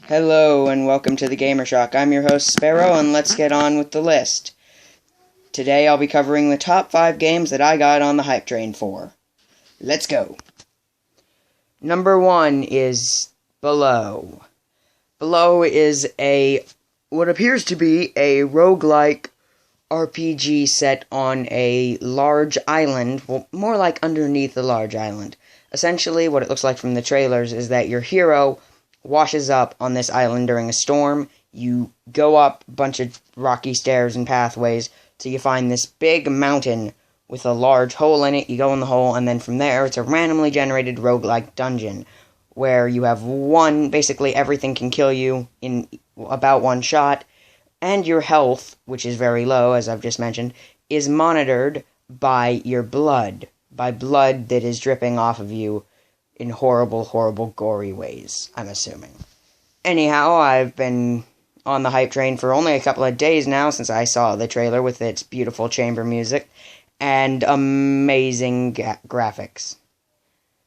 Hello and welcome to TheGamerSHOCK. I'm your host Sparrow and let's get on with the list. Today I'll be covering the top 5 games that I got on the hype train for. Let's go. Number 1 is Below. Below is what appears to be a roguelike RPG set on a large island, well, more like underneath a large island. Essentially, what it looks like from the trailers is that your hero washes up on this island during a storm. You go up a bunch of rocky stairs and pathways till you find this big mountain with a large hole in it. You go in the hole, and then from there, it's a randomly generated roguelike dungeon where you have basically everything can kill you in about one shot, and your health, which is very low, as I've just mentioned, is monitored by your blood, by blood that is dripping off of you in horrible, horrible, gory ways, I'm assuming. Anyhow, I've been on the hype train for only a couple of days now since I saw the trailer with its beautiful chamber music and amazing graphics.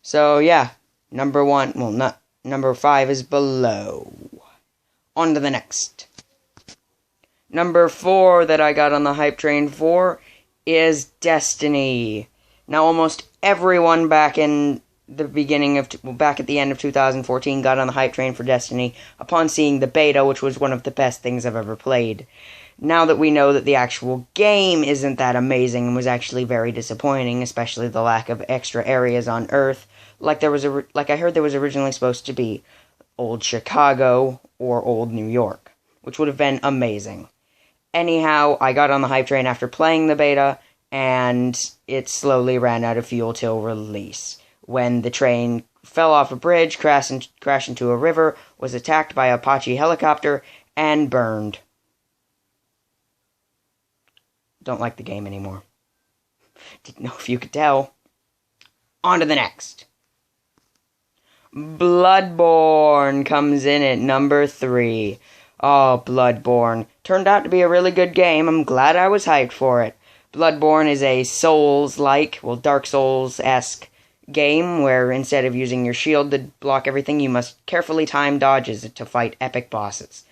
So, yeah, number 5 is Below. On to the next. Number 4 that I got on the hype train for is Destiny. Now, almost everyone back at the end of 2014 got on the hype train for Destiny upon seeing the beta, which was one of the best things I've ever played. Now that we know that the actual game isn't that amazing and was actually very disappointing, especially the lack of extra areas on Earth, like I heard there was originally supposed to be old Chicago or old New York, which would have been amazing. Anyhow, I got on the hype train after playing the beta, and it slowly ran out of fuel till release, when the train fell off a bridge, crashed into a river, was attacked by an Apache helicopter, and burned. Don't like the game anymore. Didn't know if you could tell. On to the next. Bloodborne comes in at number 3. Oh, Bloodborne. Turned out to be a really good game. I'm glad I was hyped for it. Bloodborne is a Souls-like, Dark Souls-esque game where instead of using your shield to block everything, you must carefully time dodges to fight epic bosses.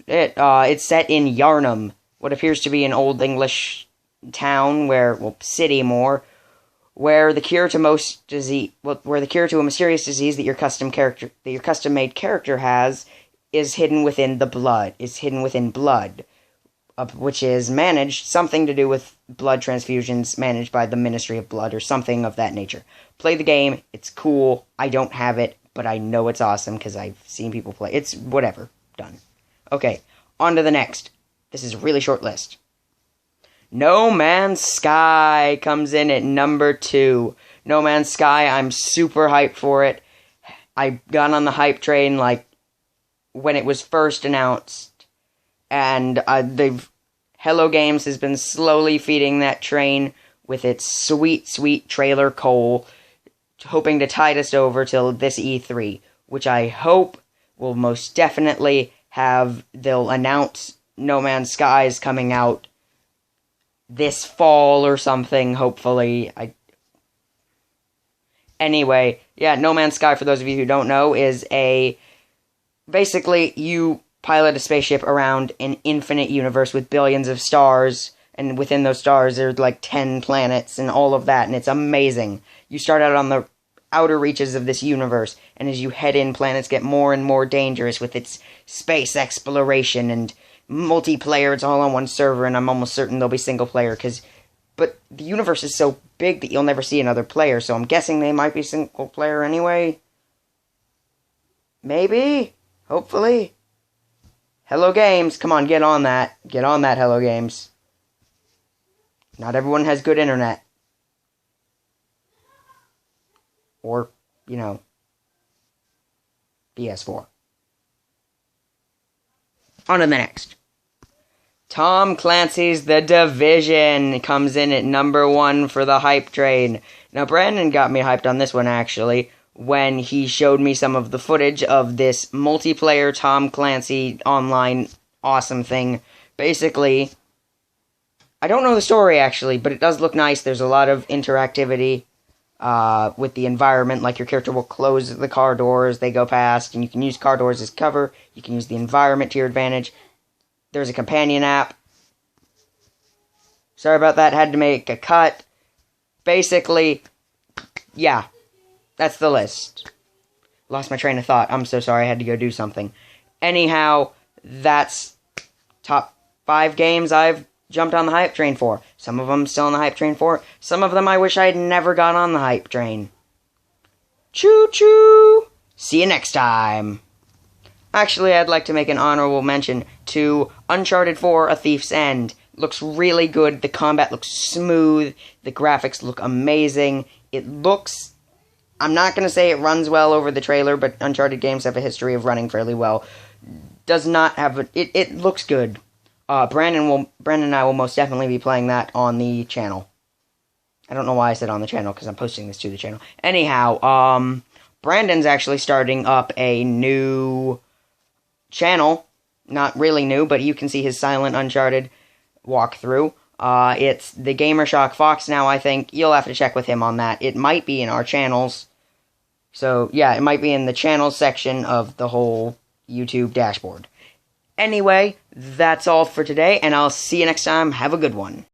It's set in Yharnam, what appears to be an Old English town city more, where the cure to a mysterious disease that your custom-made character has is hidden within blood, which is something to do with blood transfusions managed by the Ministry of Blood or something of that nature. Play the game, it's cool, I don't have it, but I know it's awesome because I've seen people play. It's whatever, done. Okay, on to the next. This is a really short list. No Man's Sky comes in at number 2. No Man's Sky, I'm super hyped for it. I got on the hype train when it was first announced, and Hello Games has been slowly feeding that train with its sweet, sweet trailer coal, hoping to tide us over till this E3, which I hope will most definitely they'll announce No Man's Sky is coming out this fall or something, hopefully. Anyway, yeah, No Man's Sky, for those of you who don't know, is basically, you pilot a spaceship around an infinite universe with billions of stars, and within those stars there's 10 planets and all of that, and it's amazing. You start out on the outer reaches of this universe, and as you head in, planets get more and more dangerous with its space exploration and multiplayer. It's all on one server, and I'm almost certain there'll be single player, but the universe is so big that you'll never see another player, so I'm guessing they might be single player anyway. Maybe? Hopefully? Hello Games, come on, get on that. Get on that, Hello Games. Not everyone has good internet. Or, PS4. On to the next. Tom Clancy's The Division comes in at number 1 for the hype train. Now, Brandon got me hyped on this one, actually, when he showed me some of the footage of this multiplayer Tom Clancy online awesome thing. Basically, I don't know the story, actually, but it does look nice. There's a lot of interactivity. with the environment. Like, your character will close the car doors they go past, and you can use car doors as cover. You can use the environment to your advantage. There's a companion app. Sorry about that, had to make a cut. Basically, yeah, that's the list. Lost my train of thought. I'm so sorry, I had to go do something. Anyhow, that's top 5 games I've jumped on the hype train for. Some of them still on the hype train for. Some of them I wish I had never got on the hype train. Choo-choo! See you next time! Actually, I'd like to make an honorable mention to Uncharted 4: A Thief's End. Looks really good, the combat looks smooth, the graphics look amazing. It looks... I'm not going to say it runs well over the trailer, but Uncharted games have a history of running fairly well. Does not have a... It looks good. Brandon and I will most definitely be playing that on the channel. I don't know why I said on the channel, because I'm posting this to the channel. Anyhow, Brandon's actually starting up a new channel. Not really new, but you can see his Silent Uncharted walkthrough. It's TheGamerSHOCK Fox now, I think. You'll have to check with him on that. It might be in our channels. So, yeah, it might be in the channels section of the whole YouTube dashboard. Anyway, that's all for today, and I'll see you next time. Have a good one.